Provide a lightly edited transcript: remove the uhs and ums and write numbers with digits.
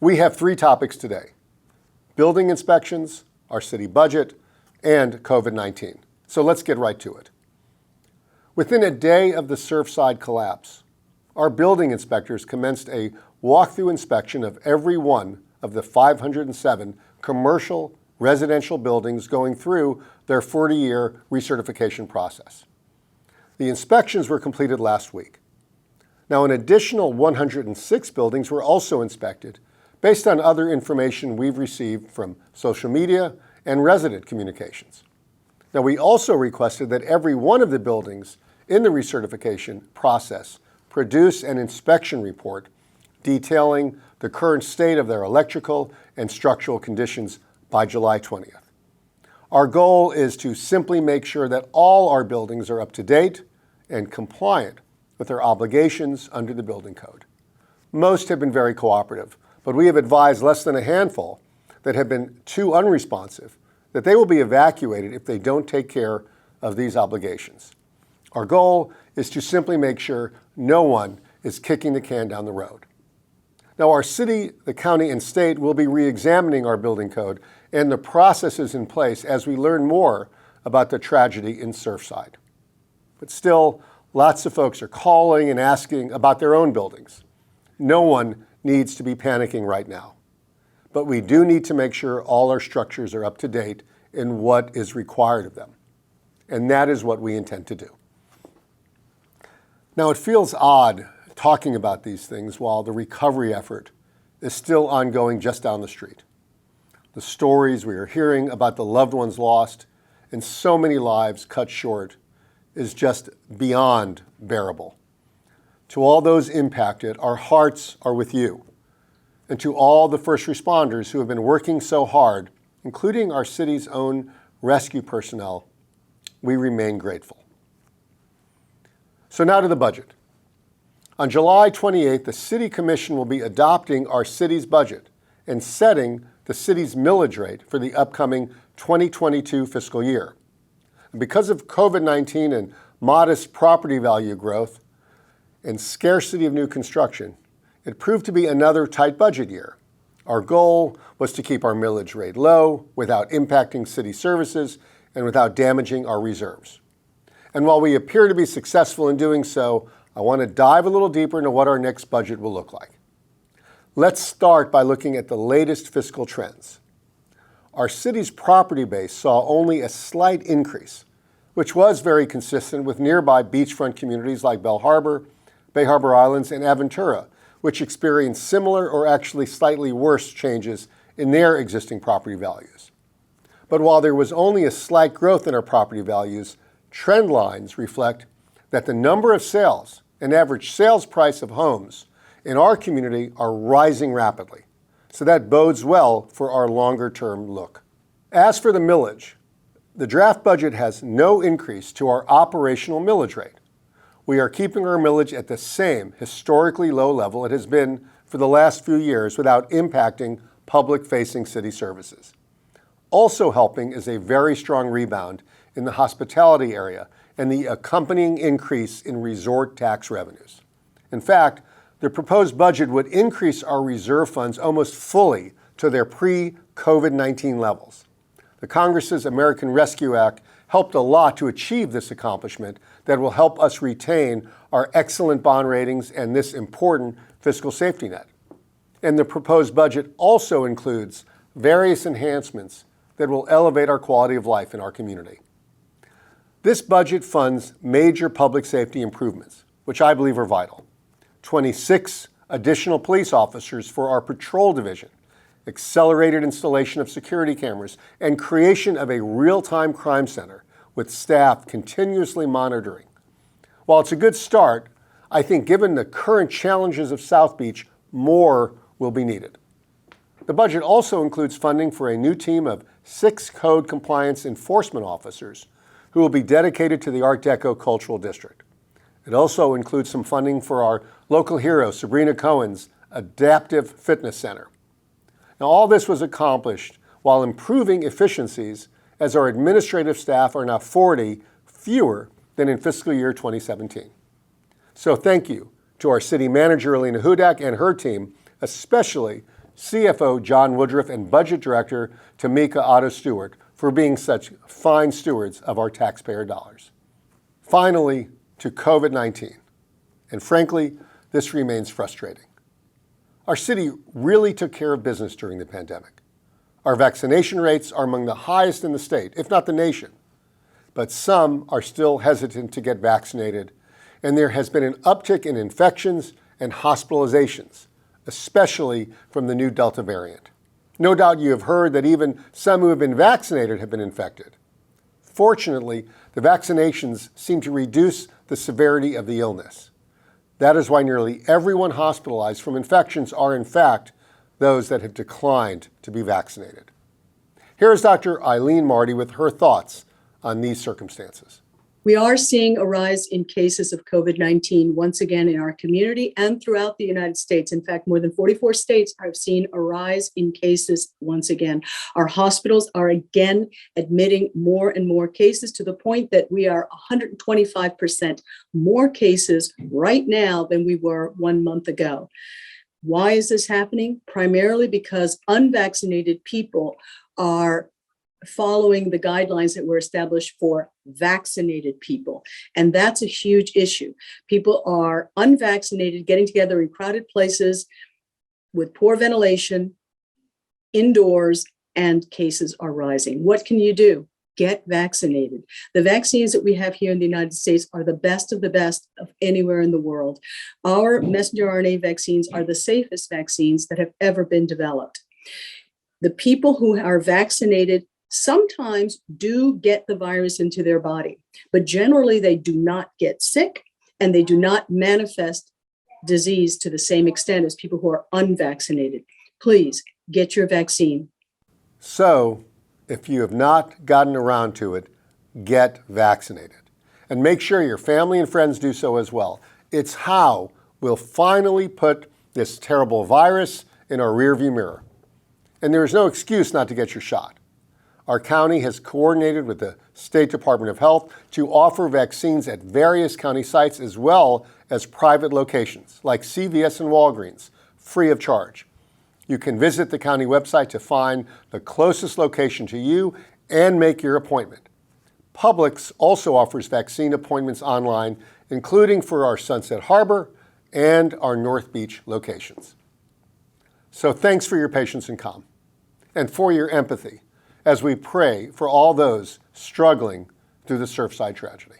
We have three topics today: building inspections, our city budget, and COVID-19. So let's get right to it. Within a day of the Surfside collapse, our building inspectors commenced a walkthrough inspection of every one of the 507 commercial residential buildings going through their 40-year recertification process. The inspections were completed last week. Now, an additional 106 buildings were also inspected based on other information we've received from social media and resident communications. Now, we also requested that every one of the buildings in the recertification process produce an inspection report detailing the current state of their electrical and structural conditions by July 20th. Our goal is to simply make sure that all our buildings are up to date and compliant with their obligations under the building code. Most have been very cooperative, but we have advised less than a handful that have been too unresponsive that they will be evacuated if they don't take care of these obligations. Our goal is to simply make sure no one is kicking the can down the road. Now, our city, the county, and state will be re-examining our building code and the processes in place as we learn more about the tragedy in Surfside. But still, lots of folks are calling and asking about their own buildings. No one needs to be panicking right now. But we do need to make sure all our structures are up to date in what is required of them. And that is what we intend to do. Now, it feels odd talking about these things while the recovery effort is still ongoing just down the street. The stories we are hearing about the loved ones lost and so many lives cut short is just beyond bearable. To all those impacted, our hearts are with you. And to all the first responders who have been working so hard, including our city's own rescue personnel, we remain grateful. So now to the budget. On July 28th, the City Commission will be adopting our city's budget and setting the city's millage rate for the upcoming 2022 fiscal year. And because of COVID-19 and modest property value growth and scarcity of new construction, it proved to be another tight budget year. Our goal was to keep our millage rate low without impacting city services and without damaging our reserves. And while we appear to be successful in doing so, I want to dive a little deeper into what our next budget will look like. Let's start by looking at the latest fiscal trends. Our city's property base saw only a slight increase, which was very consistent with nearby beachfront communities like Bell Harbor, Bay Harbor Islands, and Aventura, which experienced similar or actually slightly worse changes in their existing property values. But while there was only a slight growth in our property values, trend lines reflect that the number of sales and average sales price of homes in our community are rising rapidly. So that bodes well for our longer-term look. As for the millage, the draft budget has no increase to our operational millage rate. We are keeping our millage at the same historically low level it has been for the last few years without impacting public-facing city services. Also helping is a very strong rebound in the hospitality area and the accompanying increase in resort tax revenues. In fact, the proposed budget would increase our reserve funds almost fully to their pre-COVID-19 levels. The Congress's American Rescue Act helped a lot to achieve this accomplishment that will help us retain our excellent bond ratings and this important fiscal safety net. And the proposed budget also includes various enhancements that will elevate our quality of life in our community. This budget funds major public safety improvements, which I believe are vital. 26 additional police officers for our patrol division, accelerated installation of security cameras, and creation of a real-time crime center with staff continuously monitoring. While it's a good start, I think given the current challenges of South Beach, more will be needed. The budget also includes funding for a new team of 6 code compliance enforcement officers who will be dedicated to the Art Deco Cultural District. It also includes some funding for our local hero, Sabrina Cohen's Adaptive Fitness Center. Now, all this was accomplished while improving efficiencies as our administrative staff are now 40 fewer than in fiscal year 2017. So thank you to our city manager, Alina Hudak, and her team, especially CFO John Woodruff, and Budget Director Tamika Otto-Stewart for being such fine stewards of our taxpayer dollars. Finally, to COVID-19. And frankly, this remains frustrating. Our city really took care of business during the pandemic. Our vaccination rates are among the highest in the state, if not the nation. But some are still hesitant to get vaccinated, and there has been an uptick in infections and hospitalizations, especially from the new Delta variant. No doubt you have heard that even some who have been vaccinated have been infected. Fortunately, the vaccinations seem to reduce the severity of the illness. That is why nearly everyone hospitalized from infections are, in fact, those that have declined to be vaccinated. Here is Dr. Eileen Marty with her thoughts on these circumstances. We are seeing a rise in cases of COVID-19 once again in our community and throughout the United States. In fact, more than 44 states have seen a rise in cases once again. Our hospitals are again admitting more and more cases to the point that we are 125% more cases right now than we were 1 month ago. Why is this happening? Primarily because unvaccinated people are following the guidelines that were established for vaccinated people. And that's a huge issue. People are unvaccinated, getting together in crowded places with poor ventilation, indoors, and cases are rising. What can you do? Get vaccinated. The vaccines that we have here in the United States are the best of anywhere in the world. Our messenger RNA vaccines are the safest vaccines that have ever been developed. The people who are vaccinated sometimes do get the virus into their body, but generally they do not get sick and they do not manifest disease to the same extent as people who are unvaccinated. Please get your vaccine. So, if you have not gotten around to it, get vaccinated. And make sure your family and friends do so as well. It's how we'll finally put this terrible virus in our rearview mirror. And there is no excuse not to get your shot. Our county has coordinated with the State Department of Health to offer vaccines at various county sites as well as private locations like CVS and Walgreens, free of charge. You can visit the county website to find the closest location to you and make your appointment. Publix also offers vaccine appointments online, including for our Sunset Harbor and our North Beach locations. So thanks for your patience and calm, and for your empathy as we pray for all those struggling through the Surfside tragedy.